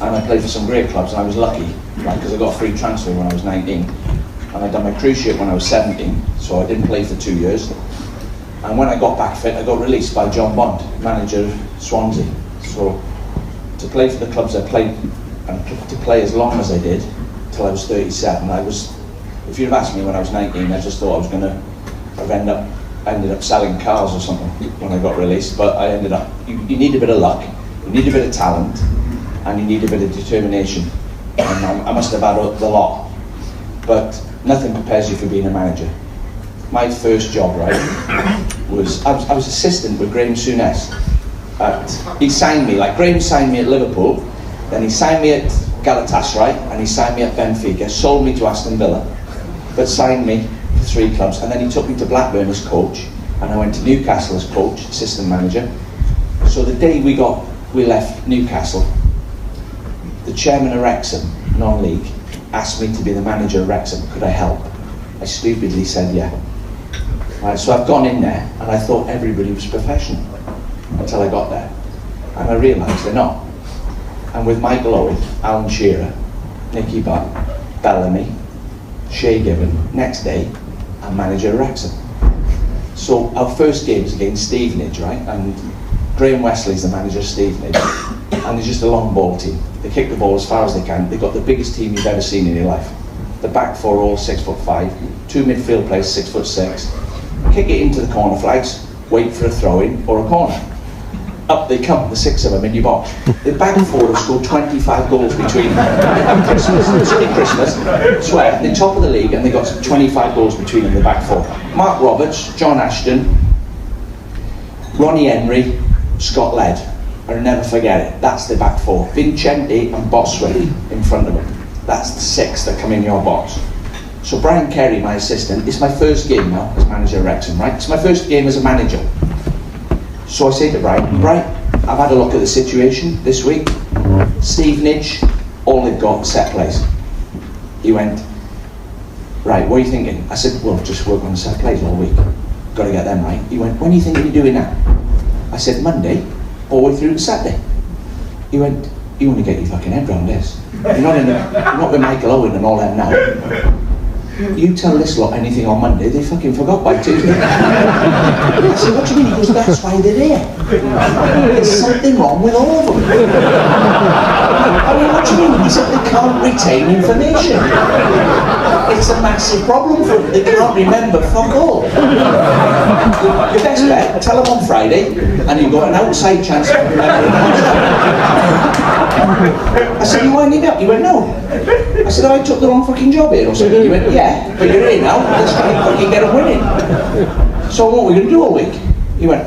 and I played for some great clubs, and I was lucky, right, because I got a free transfer when I was 19, and I'd done my cruise ship when I was 17, so I didn't play for 2 years. And when I got back fit, I got released by John Bond, manager of Swansea. So to play for the clubs I played, and to play as long as I did, till I was 37, if you'd have asked me when I was 19, I just thought I was going to have ended up selling cars or something when I got released, but I ended up, you need a bit of luck, you need a bit of talent, and you need a bit of determination. And I must have had the lot, but nothing prepares you for being a manager. My first job, right, was I was assistant with Graham Souness. He signed me, like Graham signed me at Liverpool, then he signed me at Galatasaray, and he signed me at Benfica, sold me to Aston Villa, but signed me for 3 clubs, and then he took me to Blackburn as coach, and I went to Newcastle as coach, assistant manager. So the day we left Newcastle, the chairman of Wrexham, non-league, asked me to be the manager of Wrexham. Could I help? I stupidly said yeah. Right, so I've gone in there, and I thought everybody was professional until I got there, and I realised they're not. And with Michael Owen, Alan Shearer, Nicky Butt, Bellamy, Shay Given, next day, I'm manager of Wrexham. So our first game is against Stevenage, right? And Graham Wesley's the manager of Stevenage, and they're just a long ball team. They kick the ball as far as they can. They've got the biggest team you've ever seen in your life. The back 4 all 6'5", 2 midfield players 6'6". Kick it into the corner flags, wait for a throw-in or a corner. Up they come, the 6 of them in your box. The back 4 have scored 25 goals between them. At Christmas, swear, they're top of the league, and they've got 25 goals between them, the back 4. Mark Roberts, John Ashton, Ronnie Henry, Scott Led. I'll never forget it. That's the back 4. Vincenti and Boswell in front of them. That's the 6 that come in your box. So Brian Kerry, my assistant, it's my first game now as manager of Wrexham, right? It's my first game as a manager. So I say to Brian, I've had a look at the situation this week. Stevenage, all they've got set plays. He went, right, what are you thinking? I said, well, just work on the set plays all week. Got to get them right. He went, when are you thinking of doing that? I said, Monday, all the way through to Saturday. He went, you want to get your fucking head round this. You're not with Michael Owen and all them now. You tell this lot anything on Monday, they fucking forgot by Tuesday. I said, what do you mean? He goes, that's why they're there. There's something wrong with all of them. I mean, what do you mean? He said they can't retain information. It's a massive problem for them. They can't remember fuck all. Your best bet, tell them on Friday, and you've got an outside chance of remembering I said, you winding up? He went, no. I said, I took the wrong fucking job here or something. He went, yeah, but you're here now, let's try and fucking get them winning. So what are we going to do all week? He went,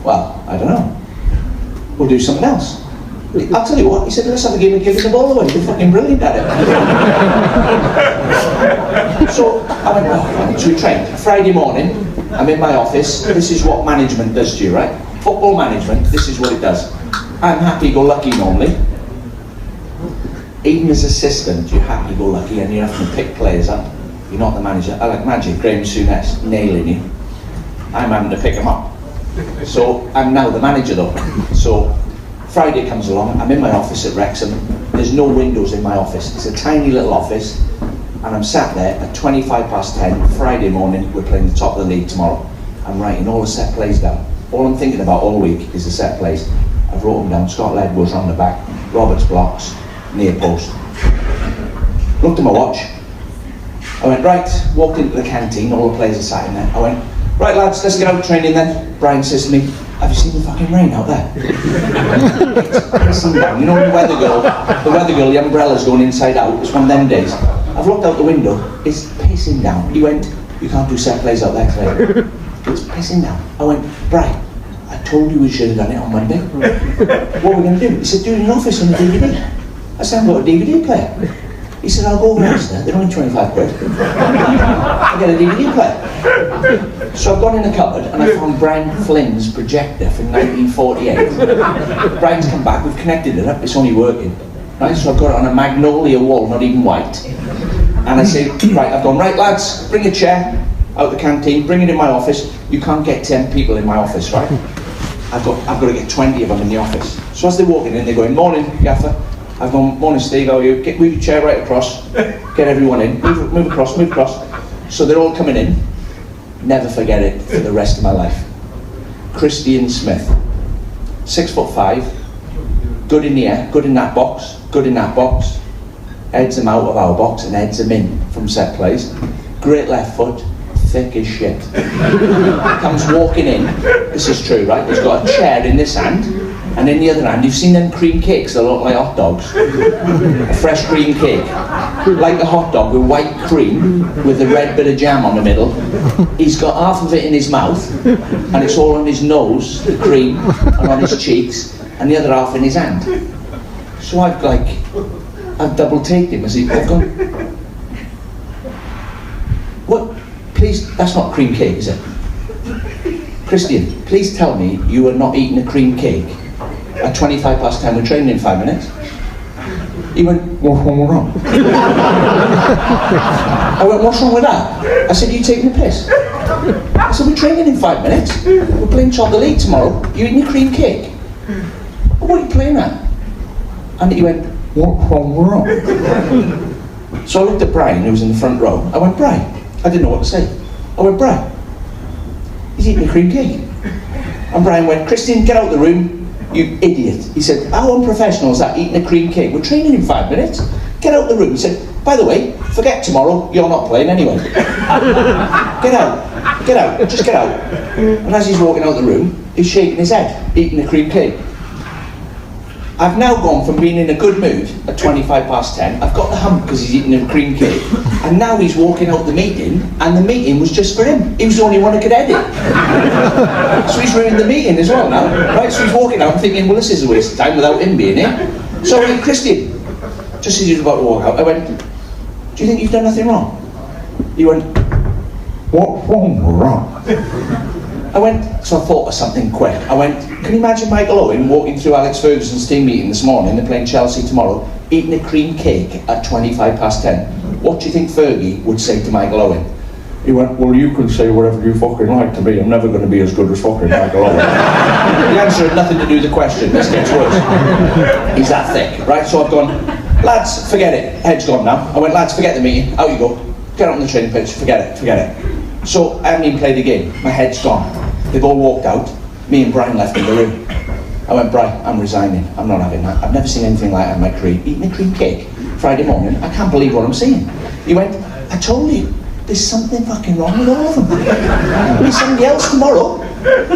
well, I don't know. We'll do something else. I'll tell you what, he said, let's have a game of giving the ball away. You're fucking brilliant at it. So I went, oh, so we trained. Friday morning, I'm in my office. This is what management does to you, right? Football management, this is what it does. I'm happy-go-lucky normally. Even as assistant, you're happy-go-lucky and you have to pick players up. You're not the manager. I like magic, Graham Souness, nailing you. I'm having to pick them up. So I'm now the manager though. So Friday comes along, I'm in my office at Wrexham. There's no windows in my office. It's a tiny little office, and I'm sat there at 10:25, Friday morning. We're playing the top of the league tomorrow. I'm writing all the set plays down. All I'm thinking about all week is the set plays. I've wrote them down. Scott Led goes round the back, Roberts blocks, near post. Looked at my watch. I went, right, walked into the canteen, all the players are sat in there. I went, right lads, let's get out training then. Brian says to me, have you seen the fucking rain out there? It's pissing down. You know the weather girl, the umbrella's going inside out. It's one of them days. I've looked out the window, it's pissing down. He went, you can't do set plays out there today. It's pissing down. I went, Brian, I told you we should have done it on Monday. What are we going to do? He said, do it in the office on the DVD. I said, I've got a DVD player. He said, I'll go over there. They're only 25 quid. I get a DVD player. So I've gone in the cupboard and I found Brian Flynn's projector from 1948. Brian's come back, we've connected it up, it's only working. Right, so I've got it on a magnolia wall, not even white. And I say, right, I've gone, right lads, bring a chair out the canteen, bring it in my office. You can't get 10 people in my office, right? I've got to get 20 of them in the office. So as they're walking in, they're going, morning, Gaffer. I've gone, morning Steve, how are you? Move your chair right across, get everyone in, move across. So they're all coming in. Never forget it for the rest of my life. Christian Smith, 6'5", good in the air, good in that box, heads him out of our box and heads him in from set plays. Great left foot, thick as shit. Comes walking in, this is true, right? He's got a chair in this hand, and in the other hand, you've seen them cream cakes that look like hot dogs? A fresh cream cake. Like a hot dog with white cream, with a red bit of jam on the middle. He's got half of it in his mouth, and it's all on his nose, the cream, and on his cheeks, and the other half in his hand. So I've double taked him as I've gone, what? Please, that's not cream cake, is it? Christian, please tell me you are not eating a cream cake at 10:25, we're training in 5 minutes. He went, what's wrong? I went, what's wrong with that? I said, you taking the piss? I said, we're training in 5 minutes. We're playing Top of the League tomorrow. You eating a cream cake? What are you playing at? And he went, what's wrong? So I looked at Brian, who was in the front row. I went, Brian, I didn't know what to say. I went, Brian, he's eating a cream cake. And Brian went, Christian, get out of the room. You idiot. He said, how unprofessional is that, eating a cream cake? We're training in 5 minutes. Get out of the room. He said, by the way, forget tomorrow, you're not playing anyway. Get out, just get out. And as he's walking out the room, he's shaking his head, eating a cream cake. I've now gone from being in a good mood at 10:25, I've got the hump because he's eating a cream cake, and now he's walking out the meeting, and the meeting was just for him. He was the only one who could edit. So he's ruined the meeting as well now, right? So he's walking out thinking, well, this is a waste of time without him being here. So I went, Christian, just as he was about to walk out, I went, do you think you've done nothing wrong? He went, what's wrong? I went, so I thought of something quick. I went, can you imagine Michael Owen walking through Alex Ferguson's team meeting this morning, they're playing Chelsea tomorrow, eating a cream cake at 10:25. What do you think Fergie would say to Michael Owen? He went, well, you can say whatever you fucking like to me, I'm never going to be as good as fucking Michael Owen. The answer had nothing to do with the question, this gets worse. He's that thick, right? So I've gone, lads, forget it, head's gone now. I went, lads, forget the meeting, out you go. Get out on the training pitch, forget it. So I haven't even played a game, my head's gone. They've all walked out, me and Brian left in the room. I went, Brian, I'm resigning, I'm not having that. I've never seen anything like that in my career. Eating a cream cake, Friday morning, I can't believe what I'm seeing. He went, I told you, there's something fucking wrong with all of them. There's somebody else tomorrow,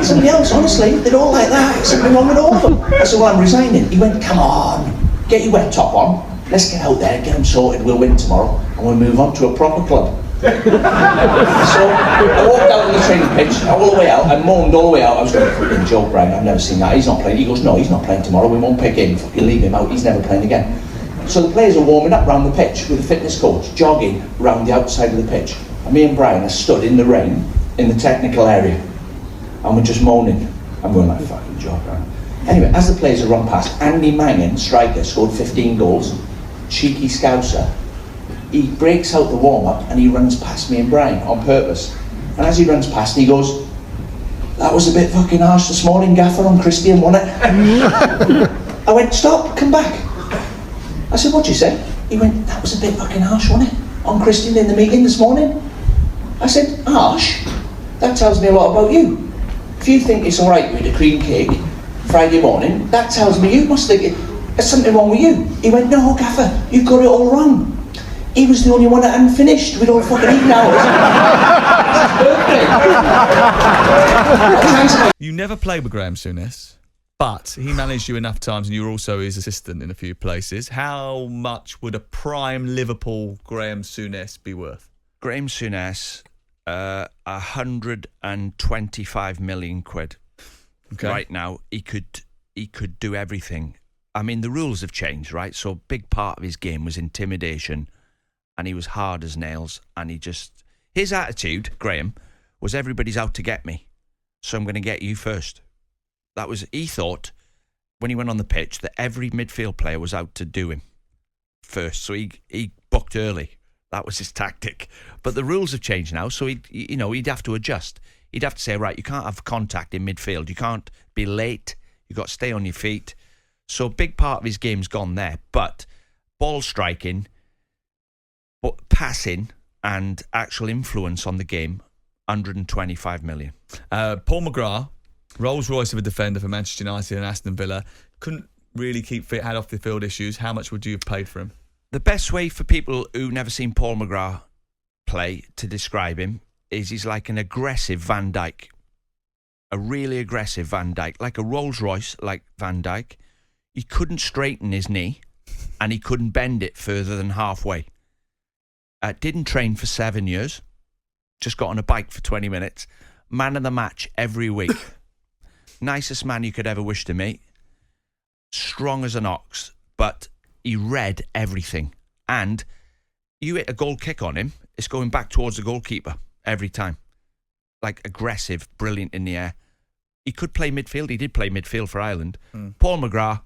somebody else, honestly, they're all like that, there's something wrong with all of them. I said, well, I'm resigning. He went, come on, get your wet top on, let's get out there, get them sorted, we'll win tomorrow, and we'll move on to a proper club. So I walked out on the training pitch, all the way out, I moaned all the way out. I was going, fucking joke, Brian, I've never seen that, he's not playing. He goes, no, he's not playing tomorrow, we won't pick him, fucking leave him out, he's never playing again. So the players are warming up round the pitch with the fitness coach, jogging round the outside of the pitch. And me and Brian are stood in the rain, in the technical area, and we're just moaning. I'm going like, fucking joke, Brian. Anyway, as the players are run past, Andy Mangan, striker, scored 15 goals, cheeky scouser. He breaks out the warm-up and he runs past me and Brian on purpose. And as he runs past, he goes, that was a bit fucking harsh this morning, Gaffer, on Christian, wasn't it? I went, stop, come back. I said, what'd you say? He went, that was a bit fucking harsh, wasn't it, on Christian in the meeting this morning? I said, harsh? That tells me a lot about you. If you think it's alright with a cream cake Friday morning, that tells me you must think there's something wrong with you. He went, no, Gaffer, you've got it all wrong. He was the only one that hadn't finished. We'd all fucking eaten ours. It's his birthday. You never played with Graham Souness, but he managed you enough times and you were also his assistant in a few places. How much would a prime Liverpool Graham Souness be worth? Graham Souness, 125 million quid. Okay. Right now, he could do everything. I mean, the rules have changed, right? So a big part of his game was intimidation, and he was hard as nails, and his attitude, Graham, was everybody's out to get me, so I'm going to get you first. He thought, when he went on the pitch, that every midfield player was out to do him first, so he booked early. That was his tactic. But the rules have changed now, so he'd have to adjust. He'd have to say, right, you can't have contact in midfield, you can't be late, you've got to stay on your feet. So a big part of his game's gone there. But ball striking, but passing and actual influence on the game, 125 million. Paul McGrath, Rolls Royce of a defender for Manchester United and Aston Villa, couldn't really keep fit, had off the field issues. How much would you have paid for him? The best way for people who've never seen Paul McGrath play to describe him is he's like an aggressive Van Dijk. A really aggressive Van Dijk. Like a Rolls Royce like Van Dijk. He couldn't straighten his knee and he couldn't bend it further than halfway. Didn't train for 7 years. Just got on a bike for 20 minutes. Man of the match every week. Nicest man you could ever wish to meet. Strong as an ox, but he read everything. And you hit a goal kick on him, it's going back towards the goalkeeper every time. Like aggressive, brilliant in the air. He could play midfield. He did play midfield for Ireland. Paul McGrath,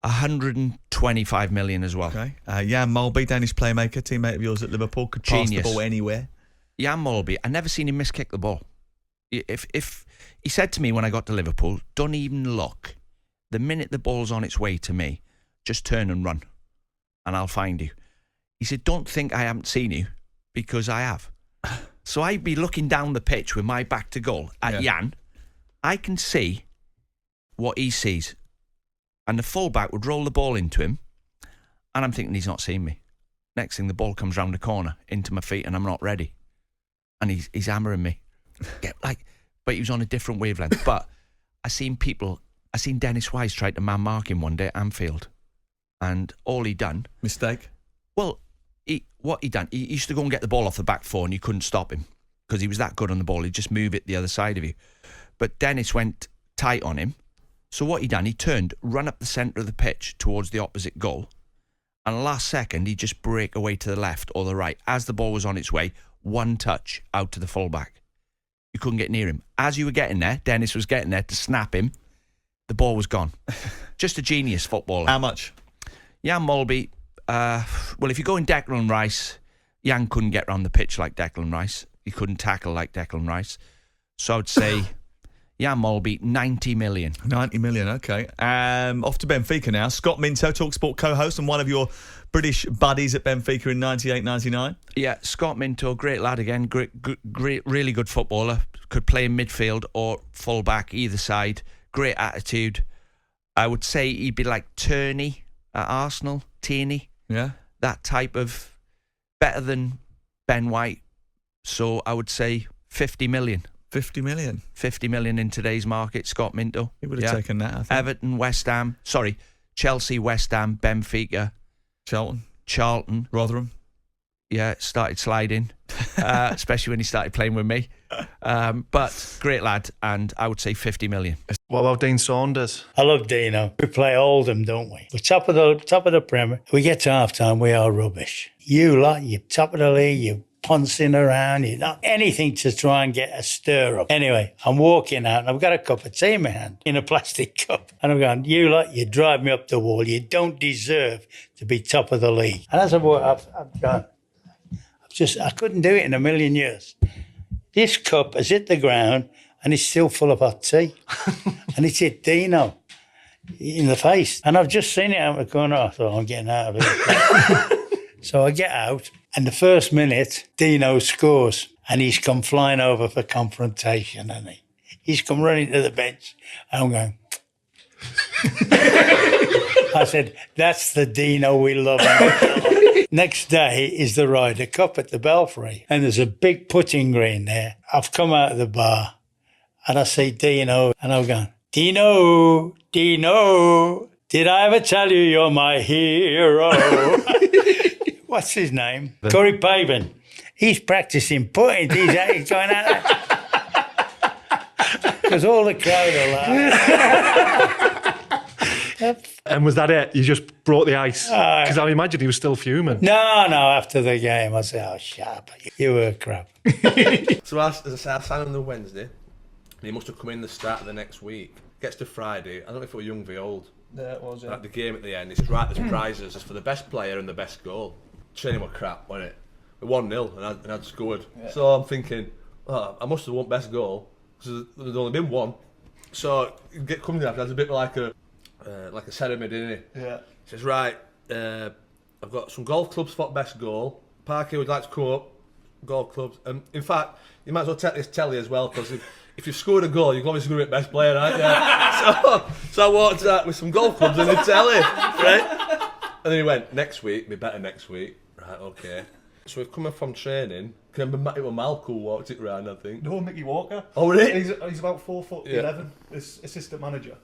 125 million as well. Okay. Jan Molby, Danish playmaker, teammate of yours at Liverpool, could pass the ball anywhere. Jan Molby, I never seen him miskick the ball. If he said to me when I got to Liverpool, don't even look. The minute the ball's on its way to me, just turn and run, and I'll find you. He said, don't think I haven't seen you, because I have. So I'd be looking down the pitch with my back to goal at Jan. I can see what he sees. And the fullback would roll the ball into him, and I'm thinking he's not seen me. Next thing, the ball comes round the corner into my feet, and I'm not ready. And he's hammering me. But he was on a different wavelength. But I seen Dennis Wise try to man mark him one day at Anfield. And all he done... Mistake? Well, what he done, he used to go and get the ball off the back four and you couldn't stop him because he was that good on the ball. He'd just move it the other side of you. But Dennis went tight on him. So what he done, he turned, run up the centre of the pitch towards the opposite goal. And last second, he'd just break away to the left or the right. As the ball was on its way, one touch out to the fullback. You couldn't get near him. As you were getting there, Dennis was getting there to snap him. The ball was gone. Just a genius footballer. How much? Jan Molby, well, if you go in Declan Rice, Jan couldn't get around the pitch like Declan Rice. He couldn't tackle like Declan Rice. So I'd say Jan Molby, 90 million. 90 million, okay. Off to Benfica now. Scott Minto, TalkSport co-host and one of your British buddies at Benfica in 98-99. Yeah, Scott Minto, great lad again. Great, really good footballer. Could play in midfield or full back, either side. Great attitude. I would say he'd be like Tierney at Arsenal. Tierney. Yeah. That type of... Better than Ben White. So I would say 50 million. 50 million? 50 million in today's market, Scott Minto. He would have taken that, I think. Everton, West Ham. Sorry, Chelsea, West Ham, Benfica. Charlton. Rotherham. Yeah, started sliding. Especially when he started playing with me. But great lad, and I would say 50 million. What about Dean Saunders? I love Dino. We play Oldham, don't we? We're top of the Premier. We get to half-time, we are rubbish. You lot, you're top of the league, you're pouncing around, you're not anything to try and get a stir up. Anyway, I'm walking out and I've got a cup of tea in my hand, in a plastic cup. And I'm going, you lot, you drive me up the wall. You don't deserve to be top of the league. And as I've gone, I couldn't do it in a million years. This cup has hit the ground and it's still full of hot tea. And it's hit Dino in the face. And I've just seen it out the corner. I thought, I'm getting out of here. So I get out, and the first minute, Dino scores. And he's come flying over for confrontation, hasn't he? He's come running to the bench. And I'm going... I said, that's the Dino we love. Next day is the Ryder Cup at the Belfry, and there's a big putting green there. I've come out of the bar, and I see Dino, and I'm going, Dino, did I ever tell you you're my hero? What's his name? Corey Pavin. He's practicing putting. He's going out there. Because all the crowd are laughing. And was that it? You just brought the ice? Because I imagine he was still fuming. No, after the game, I said, oh, shut up. You were crap. So as I say, I signed on the Wednesday. And he must have come in the start of the next week. Gets to Friday. I don't know if it was young v old. Yeah, it was, yeah. At the game at the end, it's right, there's prizes. It's for the best player and the best goal. Training was crap, wasn't it? 1-0 and I'd scored. Yeah. So I'm thinking, I must have won best goal. Because there's only been one. So coming after, there's a bit like a like a ceremony, didn't he? Yeah. He says, right, I've got some golf clubs for best goal. Parky would like to come up, golf clubs. And in fact, you might as well take this telly as well, because if you've scored a goal, you've obviously scored it best player, right? Yeah. so I walked out with some golf clubs and a telly, right? And then he went, next week, be better next week. Right, okay. So we've come up from training. Can I remember it was Malcolm who walked it round, I think. No, Mickey Walker. Oh, really? He's about 4'11", this assistant manager.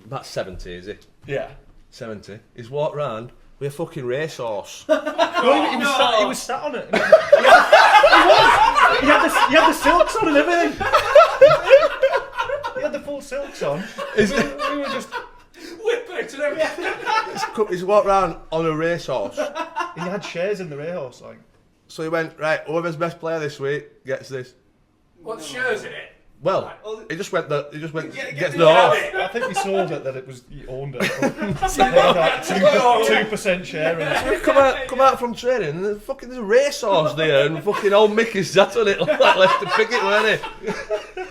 About 70, is he? Yeah. 70. He's walked round with a fucking racehorse. No, he was sat on it. He had the silks on and everything. He had the full silks on. We were just... Whippets and everything. He's walked round on a racehorse. He had shares in the racehorse, like. So he went, right, whoever's best player this week gets this. What shares in it? Well, he just went, gets the the horse. I think he sold it that it was he owned it. So he had like 2% share in it. Come out from training and there's a racehorse there and fucking old Mickey sat on it like left to pick it, weren't he?